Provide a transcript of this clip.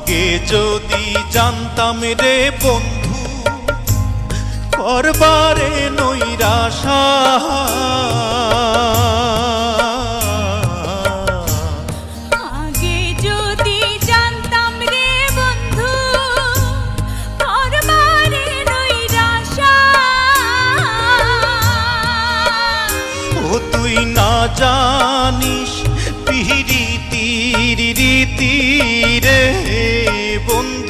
আগে যদি জানতাম রে বন্ধু করবারে নৈরাশা, আগে যদি জানতাম রে বন্ধু করবারে নৈরাশা, ও তুই না জানিস পিরিতির রীতি রে বন্ধু।